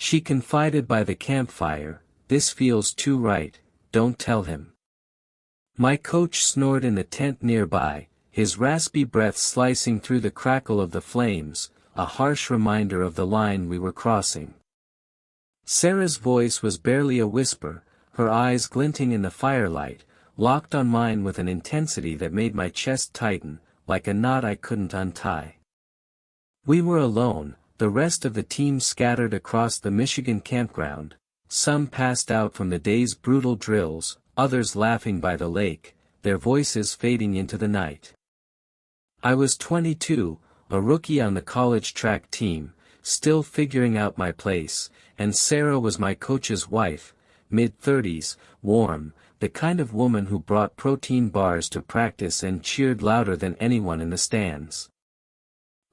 She confided by the campfire, "This feels too right, don't tell him." My coach snored in the tent nearby, his raspy breath slicing through the crackle of the flames, a harsh reminder of the line we were crossing. Sarah's voice was barely a whisper, her eyes glinting in the firelight, locked on mine with an intensity that made my chest tighten, like a knot I couldn't untie. We were alone, the rest of the team scattered across the Michigan campground, some passed out from the day's brutal drills, others laughing by the lake, their voices fading into the night. I was 22, a rookie on the college track team, still figuring out my place, and Sarah was my coach's wife, mid-30s, warm, the kind of woman who brought protein bars to practice and cheered louder than anyone in the stands.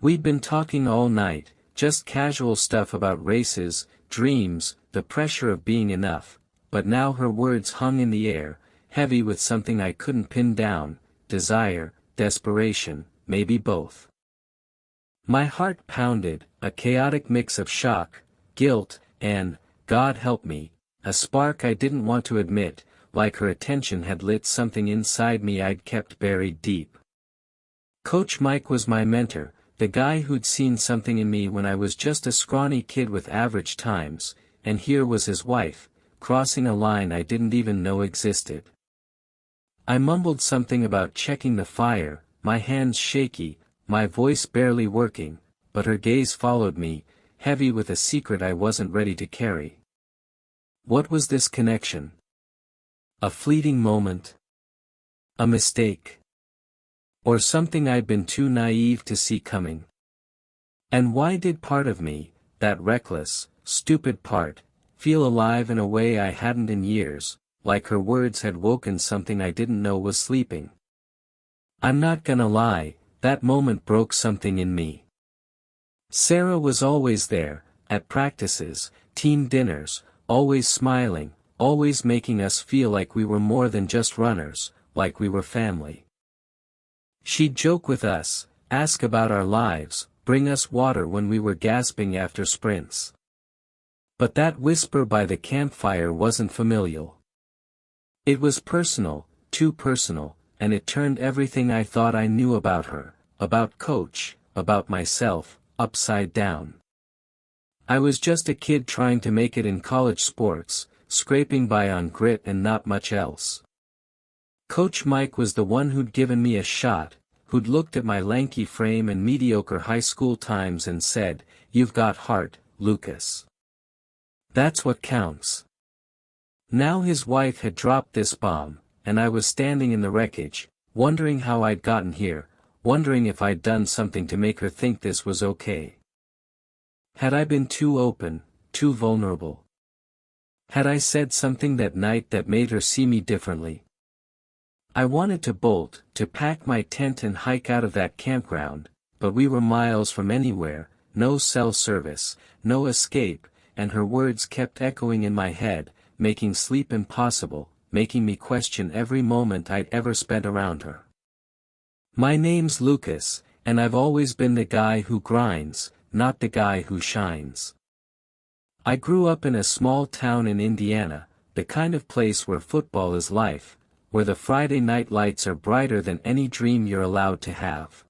We'd been talking all night, just casual stuff about races, dreams, the pressure of being enough, but now her words hung in the air, heavy with something I couldn't pin down, desire, desperation, maybe both. My heart pounded, a chaotic mix of shock, guilt, and, God help me, a spark I didn't want to admit, like her attention had lit something inside me I'd kept buried deep. Coach Mike was my mentor, the guy who'd seen something in me when I was just a scrawny kid with average times, and here was his wife, crossing a line I didn't even know existed. I mumbled something about checking the fire, my hands shaky, my voice barely working, but her gaze followed me, heavy with a secret I wasn't ready to carry. What was this connection? A fleeting moment? A mistake? Or something I'd been too naive to see coming? And why did part of me, that reckless, stupid part, feel alive in a way I hadn't in years, like her words had woken something I didn't know was sleeping? I'm not gonna lie, that moment broke something in me. Sarah was always there, at practices, team dinners, always smiling, always making us feel like we were more than just runners, like we were family. She'd joke with us, ask about our lives, bring us water when we were gasping after sprints. But that whisper by the campfire wasn't familial. It was personal, too personal, and it turned everything I thought I knew about her, about Coach, about myself, upside down. I was just a kid trying to make it in college sports, scraping by on grit and not much else. Coach Mike was the one who'd given me a shot, who'd looked at my lanky frame and mediocre high school times and said, "You've got heart, Lucas. That's what counts." Now his wife had dropped this bomb, and I was standing in the wreckage, wondering how I'd gotten here, wondering if I'd done something to make her think this was okay. Had I been too open, too vulnerable? Had I said something that night that made her see me differently? I wanted to bolt, to pack my tent and hike out of that campground, but we were miles from anywhere, no cell service, no escape, and her words kept echoing in my head, making sleep impossible, making me question every moment I'd ever spent around her. My name's Lucas, and I've always been the guy who grinds, not the guy who shines. I grew up in a small town in Indiana, the kind of place where football is life, where the Friday night lights are brighter than any dream you're allowed to have.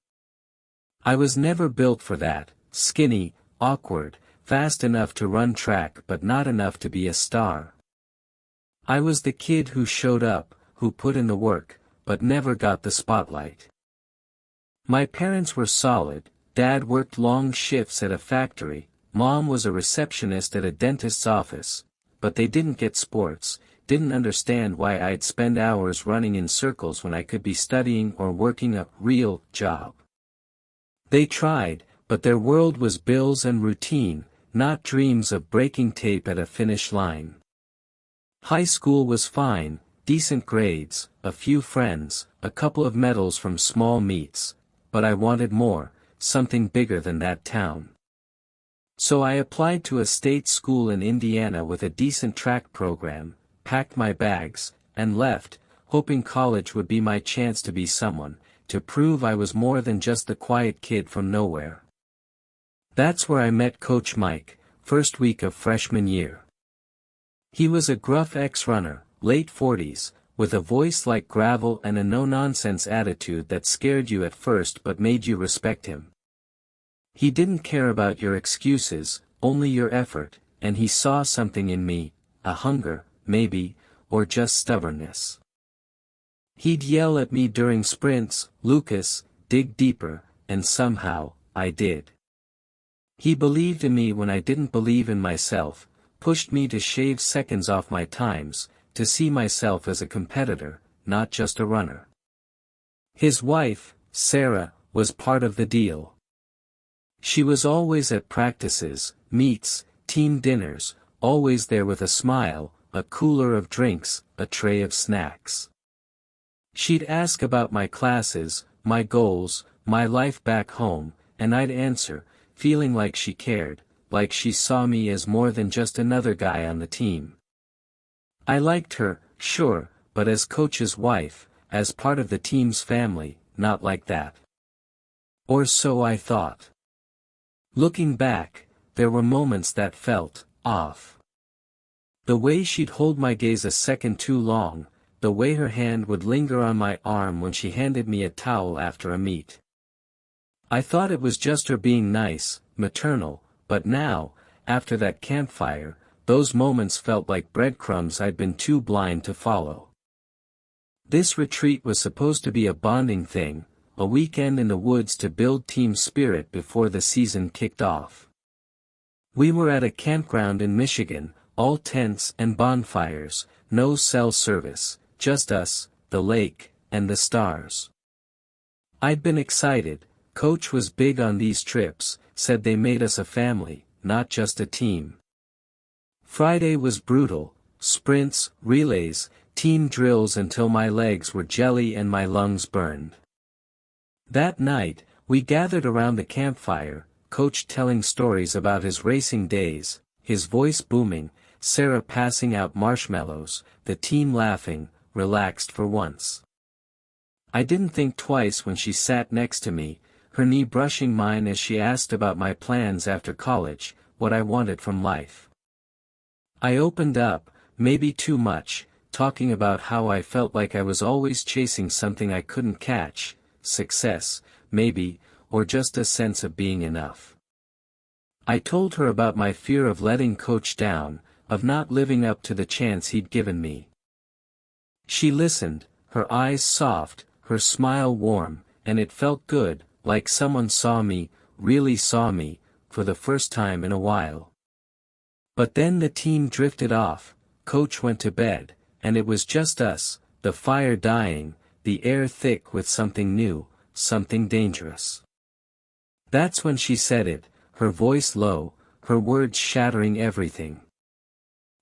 I was never built for that, skinny, awkward, fast enough to run track but not enough to be a star. I was the kid who showed up, who put in the work, but never got the spotlight. My parents were solid, Dad worked long shifts at a factory, Mom was a receptionist at a dentist's office, but they didn't get sports, didn't understand why I'd spend hours running in circles when I could be studying or working a real job. They tried, but their world was bills and routine, not dreams of breaking tape at a finish line. High school was fine, decent grades, a few friends, a couple of medals from small meets, but I wanted more, something bigger than that town. So I applied to a state school in Indiana with a decent track program, packed my bags, and left, hoping college would be my chance to be someone, to prove I was more than just the quiet kid from nowhere. That's where I met Coach Mike, first week of freshman year. He was a gruff ex-runner, late 40s, with a voice like gravel and a no-nonsense attitude that scared you at first but made you respect him. He didn't care about your excuses, only your effort, and he saw something in me, a hunger, maybe, or just stubbornness. He'd yell at me during sprints, "Lucas, dig deeper," and somehow, I did. He believed in me when I didn't believe in myself, pushed me to shave seconds off my times, to see myself as a competitor, not just a runner. His wife, Sarah, was part of the deal. She was always at practices, meets, team dinners, always there with a smile, a cooler of drinks, a tray of snacks. She'd ask about my classes, my goals, my life back home, and I'd answer, feeling like she cared, like she saw me as more than just another guy on the team. I liked her, sure, but as coach's wife, as part of the team's family, not like that. Or so I thought. Looking back, there were moments that felt off. The way she'd hold my gaze a second too long, the way her hand would linger on my arm when she handed me a towel after a meet. I thought it was just her being nice, maternal, but now, after that campfire, those moments felt like breadcrumbs I'd been too blind to follow. This retreat was supposed to be a bonding thing, a weekend in the woods to build team spirit before the season kicked off. We were at a campground in Michigan, all tents and bonfires, no cell service, just us, the lake, and the stars. I'd been excited. Coach was big on these trips, said they made us a family, not just a team. Friday was brutal, sprints, relays, team drills until my legs were jelly and my lungs burned. That night, we gathered around the campfire, Coach telling stories about his racing days, his voice booming, Sarah passing out marshmallows, the team laughing, relaxed for once. I didn't think twice when she sat next to me, her knee brushing mine as she asked about my plans after college, what I wanted from life. I opened up, maybe too much, talking about how I felt like I was always chasing something I couldn't catch, success, maybe, or just a sense of being enough. I told her about my fear of letting Coach down, of not living up to the chance he'd given me. She listened, her eyes soft, her smile warm, and it felt good, like someone saw me, really saw me, for the first time in a while. But then the team drifted off, Coach went to bed, and it was just us, the fire dying, the air thick with something new, something dangerous. That's when she said it, her voice low, her words shattering everything.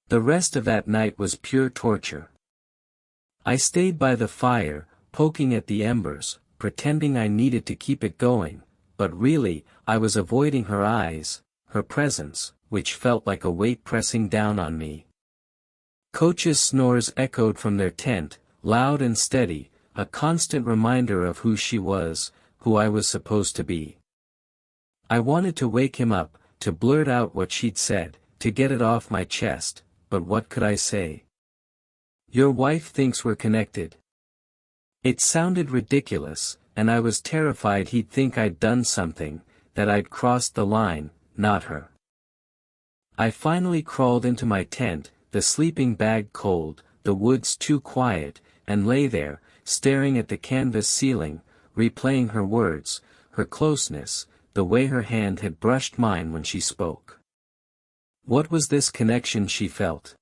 The rest of that night was pure torture. I stayed by the fire, poking at the embers, pretending I needed to keep it going, but really, I was avoiding her eyes, her presence, which felt like a weight pressing down on me. Coach's snores echoed from their tent, loud and steady, a constant reminder of who she was, who I was supposed to be. I wanted to wake him up, to blurt out what she'd said, to get it off my chest, but what could I say? Your wife thinks we're connected. It sounded ridiculous, and I was terrified he'd think I'd done something, that I'd crossed the line, not her. I finally crawled into my tent, the sleeping bag cold, the woods too quiet, and lay there, staring at the canvas ceiling, replaying her words, her closeness, the way her hand had brushed mine when she spoke. What was this connection she felt?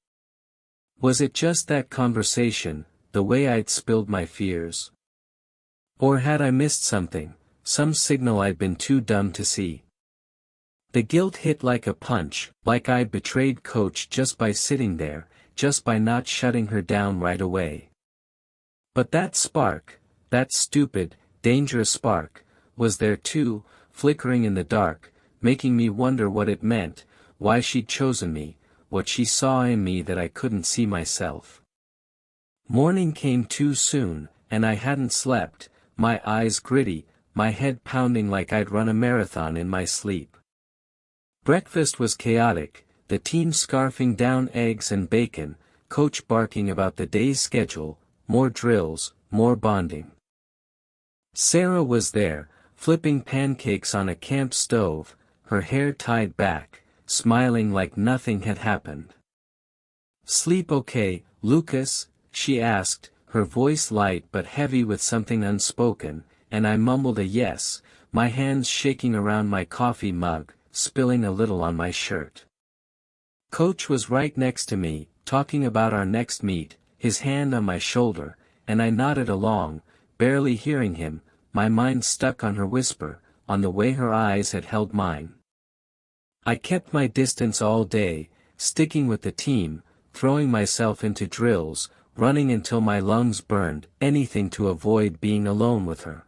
Was it just that conversation, the way I'd spilled my fears? Or had I missed something, some signal I'd been too dumb to see? The guilt hit like a punch, like I'd betrayed Coach just by sitting there, just by not shutting her down right away. But that spark, that stupid, dangerous spark, was there too, flickering in the dark, making me wonder what it meant, why she'd chosen me, what she saw in me that I couldn't see myself. Morning came too soon, and I hadn't slept, my eyes gritty, my head pounding like I'd run a marathon in my sleep. Breakfast was chaotic, the team scarfing down eggs and bacon, coach barking about the day's schedule, more drills, more bonding. Sarah was there, flipping pancakes on a camp stove, her hair tied back, smiling like nothing had happened. "Sleep okay, Lucas?" she asked, her voice light but heavy with something unspoken, and I mumbled a yes, my hands shaking around my coffee mug, spilling a little on my shirt. Coach was right next to me, talking about our next meet, his hand on my shoulder, and I nodded along, barely hearing him, my mind stuck on her whisper, on the way her eyes had held mine. I kept my distance all day, sticking with the team, throwing myself into drills, running until my lungs burned, anything to avoid being alone with her.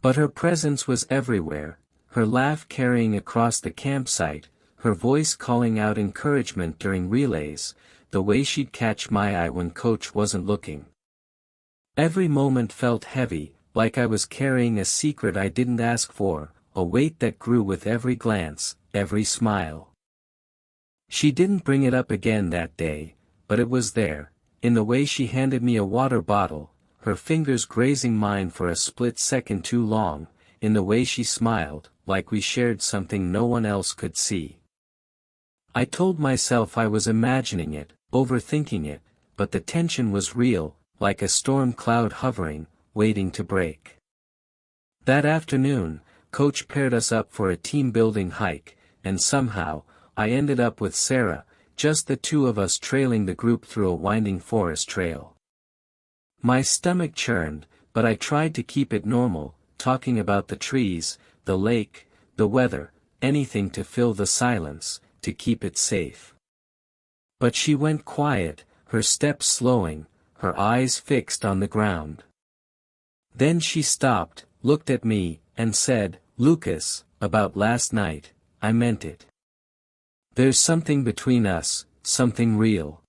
But her presence was everywhere, her laugh carrying across the campsite, her voice calling out encouragement during relays, the way she'd catch my eye when coach wasn't looking. Every moment felt heavy, like I was carrying a secret I didn't ask for, a weight that grew with every glance, every smile. She didn't bring it up again that day, but it was there, in the way she handed me a water bottle, her fingers grazing mine for a split second too long, in the way she smiled, like we shared something no one else could see. I told myself I was imagining it, overthinking it, but the tension was real, like a storm cloud hovering, waiting to break. That afternoon, coach paired us up for a team-building hike, and somehow, I ended up with Sarah, just the two of us trailing the group through a winding forest trail. My stomach churned, but I tried to keep it normal, talking about the trees, the lake, the weather, anything to fill the silence, to keep it safe. But she went quiet, her steps slowing, her eyes fixed on the ground. Then she stopped, looked at me, and said, "Lucas, about last night, I meant it. There's something between us, something real."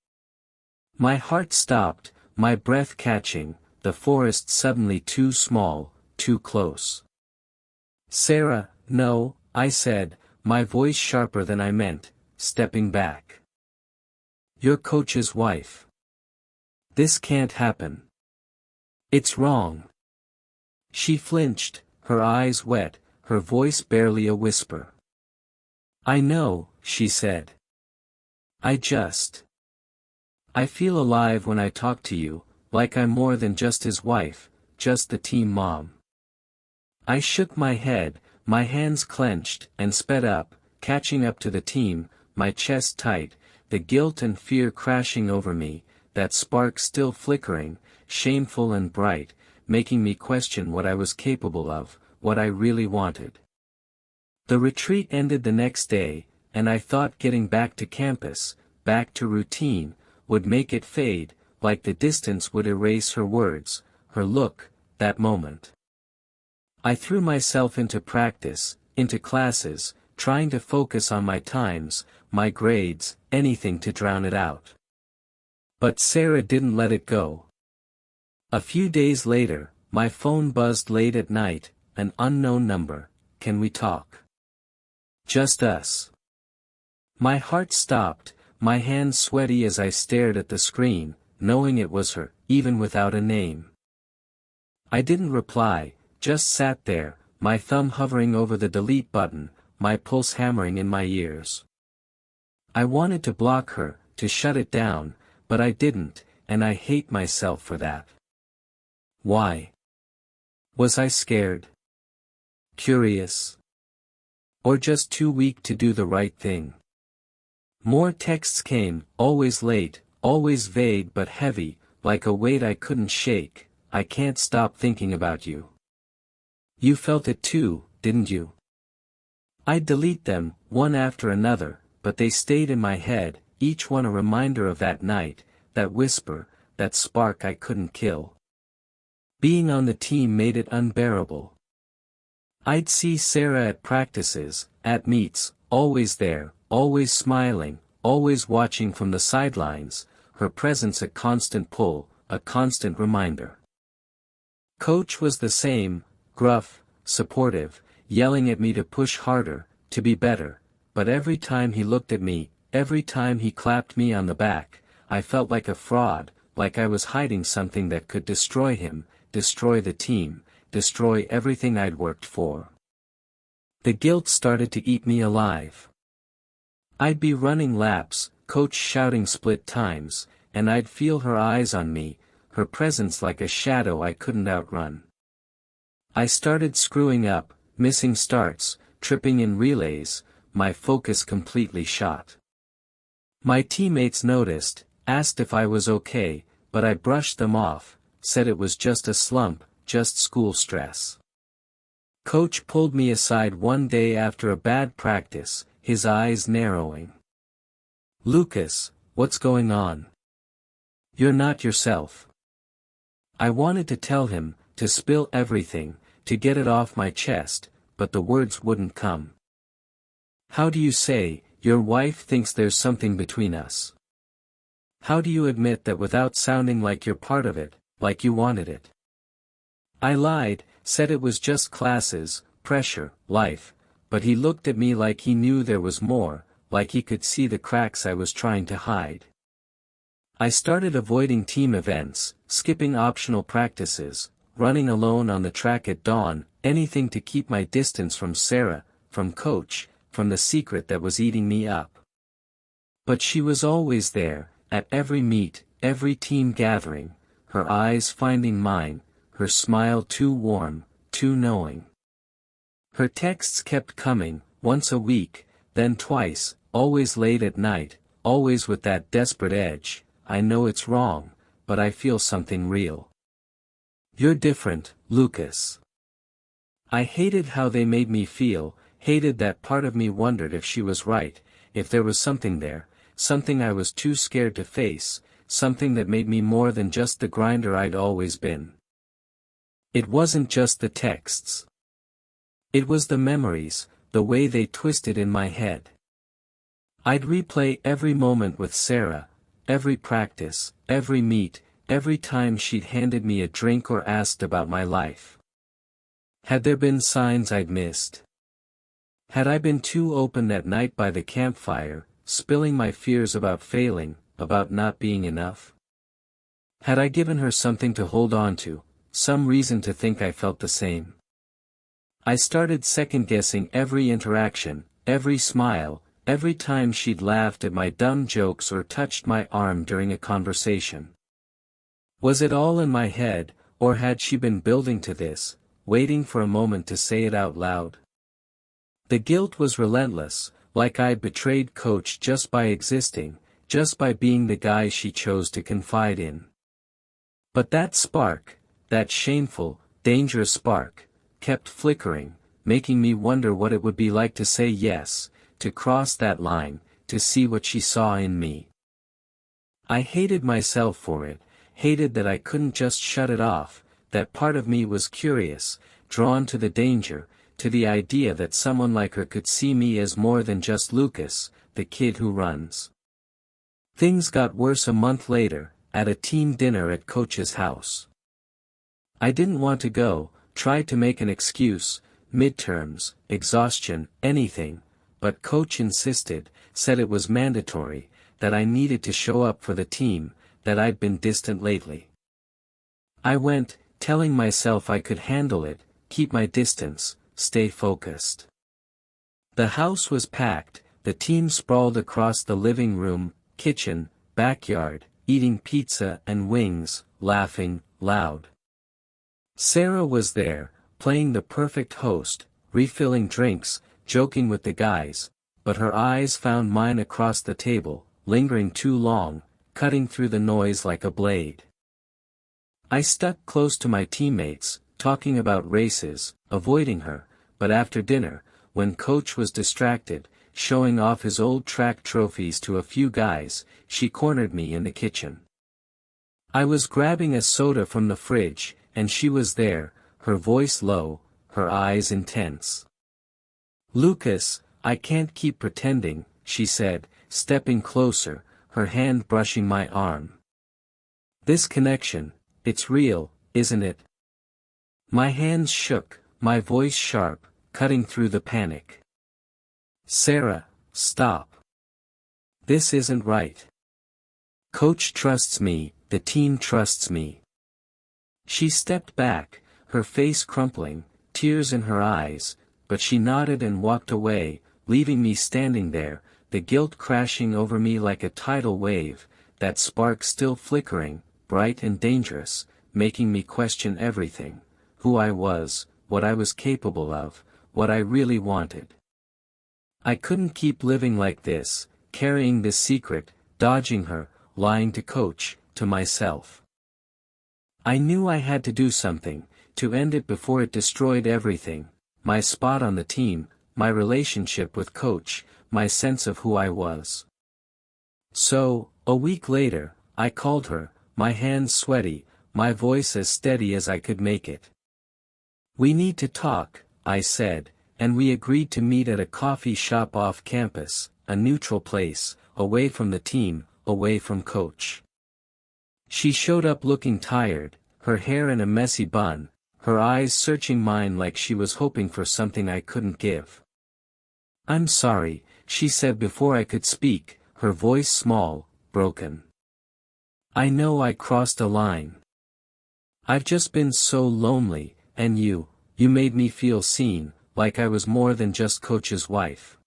My heart stopped, my breath catching, the forest suddenly too small, too close. "Sarah, no," I said, my voice sharper than I meant, stepping back. "You're coach's wife. This can't happen. It's wrong." She flinched, her eyes wet, her voice barely a whisper. "I know," she said. I feel alive when I talk to you, like I'm more than just his wife, just the team mom." I shook my head, my hands clenched, and sped up, catching up to the team, my chest tight, the guilt and fear crashing over me, that spark still flickering, shameful and bright, making me question what I was capable of, what I really wanted. The retreat ended the next day, and I thought getting back to campus, back to routine, would make it fade, like the distance would erase her words, her look, that moment. I threw myself into practice, into classes, trying to focus on my times, my grades, anything to drown it out. But Sarah didn't let it go. A few days later, my phone buzzed late at night, an unknown number. "Can we talk?" Just us. My heart stopped, my hands sweaty as I stared at the screen, knowing it was her, even without a name. I didn't reply, just sat there, my thumb hovering over the delete button, my pulse hammering in my ears. I wanted to block her, to shut it down, but I didn't, and I hate myself for that. Why? Was I scared? Curious? Or just too weak to do the right thing? More texts came, always late, always vague but heavy, like a weight I couldn't shake. "I can't stop thinking about you. You felt it too, didn't you?" I'd delete them, one after another, but they stayed in my head, each one a reminder of that night, that whisper, that spark I couldn't kill. Being on the team made it unbearable. I'd see Sarah at practices, at meets, always there, always smiling, always watching from the sidelines, her presence a constant pull, a constant reminder. Coach was the same, gruff, supportive, yelling at me to push harder, to be better, but every time he looked at me, every time he clapped me on the back, I felt like a fraud, like I was hiding something that could destroy him, destroy the team, destroy everything I'd worked for. The guilt started to eat me alive. I'd be running laps, coach shouting split times, and I'd feel her eyes on me, her presence like a shadow I couldn't outrun. I started screwing up, missing starts, tripping in relays, my focus completely shot. My teammates noticed, asked if I was okay, but I brushed them off, said it was just a slump, just school stress. Coach pulled me aside one day after a bad practice, his eyes narrowing. "Lucas, what's going on? You're not yourself." I wanted to tell him, to spill everything, to get it off my chest, but the words wouldn't come. "How do you say, your wife thinks there's something between us? How do you admit that without sounding like you're part of it, like you wanted it?" I lied, said it was just classes, pressure, life, but he looked at me like he knew there was more, like he could see the cracks I was trying to hide. I started avoiding team events, skipping optional practices, running alone on the track at dawn, anything to keep my distance from Sarah, from Coach, from the secret that was eating me up. But she was always there, at every meet, every team gathering, her eyes finding mine, her smile too warm, too knowing. Her texts kept coming, once a week, then twice, always late at night, always with that desperate edge, "I know it's wrong, but I feel something real. You're different, Lucas." I hated how they made me feel, hated that part of me wondered if she was right, if there was something there, something I was too scared to face, something that made me more than just the grinder I'd always been. It wasn't just the texts. It was the memories, the way they twisted in my head. I'd replay every moment with Sarah, every practice, every meet, every time she'd handed me a drink or asked about my life. Had there been signs I'd missed? Had I been too open that night by the campfire, spilling my fears about failing, about not being enough? Had I given her something to hold on to, some reason to think I felt the same? I started second-guessing every interaction, every smile, every time she'd laughed at my dumb jokes or touched my arm during a conversation. Was it all in my head, or had she been building to this, waiting for a moment to say it out loud? The guilt was relentless, like I'd betrayed Coach just by existing, just by being the guy she chose to confide in. But that spark, that shameful, dangerous spark, kept flickering, making me wonder what it would be like to say yes, to cross that line, to see what she saw in me. I hated myself for it, hated that I couldn't just shut it off, that part of me was curious, drawn to the danger, to the idea that someone like her could see me as more than just Lucas, the kid who runs. Things got worse a month later, at a team dinner at Coach's house. I didn't want to go, tried to make an excuse, midterms, exhaustion, anything, but Coach insisted, said it was mandatory, that I needed to show up for the team, that I'd been distant lately. I went, telling myself I could handle it, keep my distance, stay focused. The house was packed, the team sprawled across the living room, kitchen, backyard, eating pizza and wings, laughing, loud. Sarah was there, playing the perfect host, refilling drinks, joking with the guys, but her eyes found mine across the table, lingering too long, cutting through the noise like a blade. I stuck close to my teammates, talking about races, avoiding her, but after dinner, when Coach was distracted, showing off his old track trophies to a few guys, she cornered me in the kitchen. I was grabbing a soda from the fridge, and she was there, her voice low, her eyes intense. "Lucas, I can't keep pretending," she said, stepping closer, her hand brushing my arm. "This connection, it's real, isn't it?" My hands shook, my voice sharp, cutting through the panic. "Sarah, stop. This isn't right. Coach trusts me, the team trusts me. She stepped back, her face crumpling, tears in her eyes, but she nodded and walked away, leaving me standing there, the guilt crashing over me like a tidal wave, that spark still flickering, bright and dangerous, making me question everything, who I was, what I was capable of, what I really wanted. I couldn't keep living like this, carrying this secret, dodging her, lying to Coach, to myself. I knew I had to do something, to end it before it destroyed everything, my spot on the team, my relationship with Coach, my sense of who I was. So, a week later, I called her, my hands sweaty, my voice as steady as I could make it. "We need to talk," I said, and we agreed to meet at a coffee shop off campus, a neutral place, away from the team, away from Coach. She showed up looking tired, her hair in a messy bun, her eyes searching mine like she was hoping for something I couldn't give. "I'm sorry," she said before I could speak, her voice small, broken. "I know I crossed a line. I've just been so lonely, and you made me feel seen, like I was more than just Coach's wife."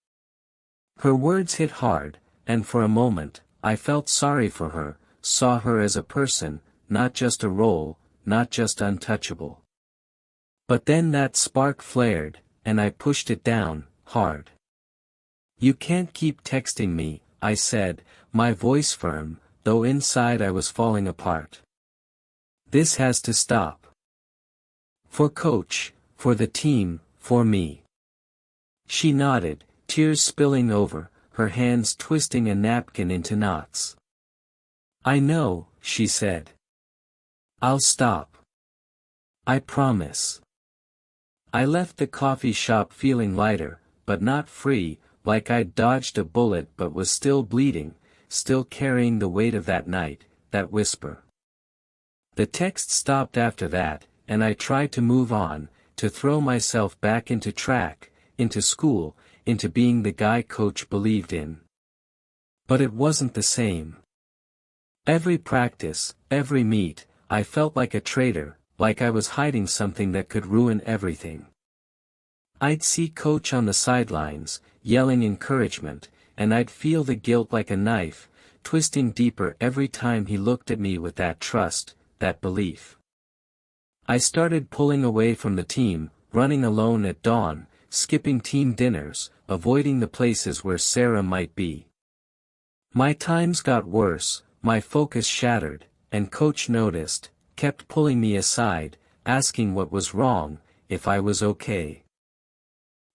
Her words hit hard, and for a moment, I felt sorry for her, saw her as a person, not just a role, not just untouchable. But then that spark flared, and I pushed it down, hard. "You can't keep texting me," I said, my voice firm, though inside I was falling apart. "This has to stop. For Coach, for the team, for me." She nodded, tears spilling over, her hands twisting a napkin into knots. "I know," she said. "I'll stop. I promise." I left the coffee shop feeling lighter, but not free, like I'd dodged a bullet but was still bleeding, still carrying the weight of that night, that whisper. The text stopped after that, and I tried to move on, to throw myself back into track, into school, into being the guy Coach believed in. But it wasn't the same. Every practice, every meet, I felt like a traitor, like I was hiding something that could ruin everything. I'd see Coach on the sidelines, yelling encouragement, and I'd feel the guilt like a knife, twisting deeper every time he looked at me with that trust, that belief. I started pulling away from the team, running alone at dawn, skipping team dinners, avoiding the places where Sarah might be. My times got worse, my focus shattered, and Coach noticed, kept pulling me aside, asking what was wrong, if I was okay.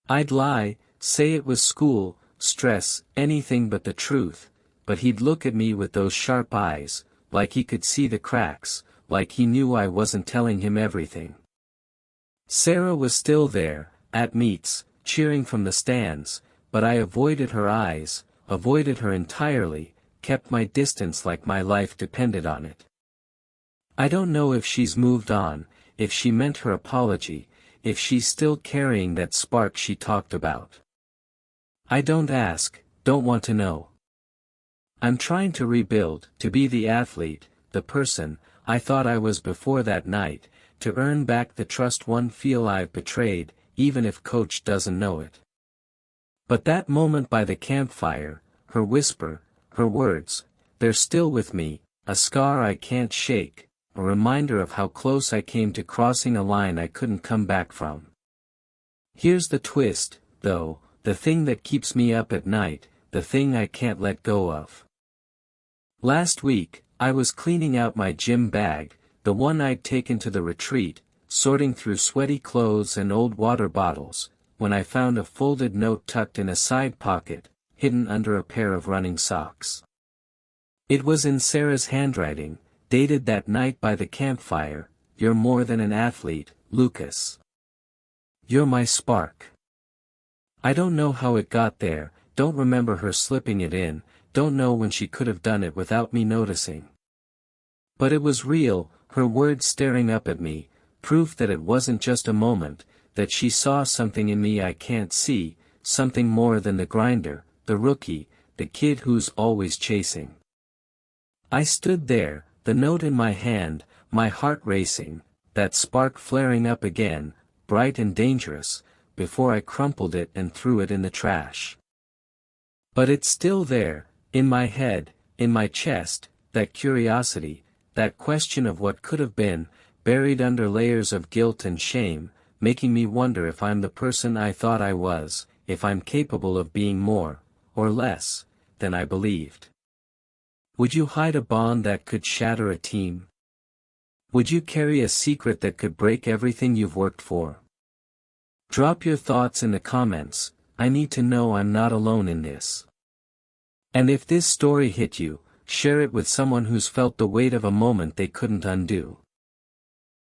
I'd lie, say it was school, stress, anything but the truth, but he'd look at me with those sharp eyes, like he could see the cracks, like he knew I wasn't telling him everything. Sarah was still there, at meets, cheering from the stands, but I avoided her eyes, avoided her entirely, kept my distance like my life depended on it. I don't know if she's moved on, if she meant her apology, if she's still carrying that spark she talked about. I don't ask, don't want to know. I'm trying to rebuild, to be the athlete, the person I thought I was before that night, to earn back the trust one feel I've betrayed, even if Coach doesn't know it. But that moment by the campfire, her whisper, her words, they're still with me, a scar I can't shake, a reminder of how close I came to crossing a line I couldn't come back from. Here's the twist, though, the thing that keeps me up at night, the thing I can't let go of. Last week, I was cleaning out my gym bag, the one I'd taken to the retreat, sorting through sweaty clothes and old water bottles, when I found a folded note tucked in a side pocket, hidden under a pair of running socks. It was in Sarah's handwriting, dated that night by the campfire. "You're more than an athlete, Lucas. You're my spark." I don't know how it got there, don't remember her slipping it in, don't know when she could have done it without me noticing. But it was real, her words staring up at me, proof that it wasn't just a moment, that she saw something in me I can't see, something more than the grinder, the rookie, the kid who's always chasing. I stood there, the note in my hand, my heart racing, that spark flaring up again, bright and dangerous, before I crumpled it and threw it in the trash. But it's still there, in my head, in my chest, that curiosity, that question of what could have been, buried under layers of guilt and shame, making me wonder if I'm the person I thought I was, if I'm capable of being more, or less, than I believed. Would you hide a bond that could shatter a team? Would you carry a secret that could break everything you've worked for? Drop your thoughts in the comments. I need to know I'm not alone in this. And if this story hit you, share it with someone who's felt the weight of a moment they couldn't undo.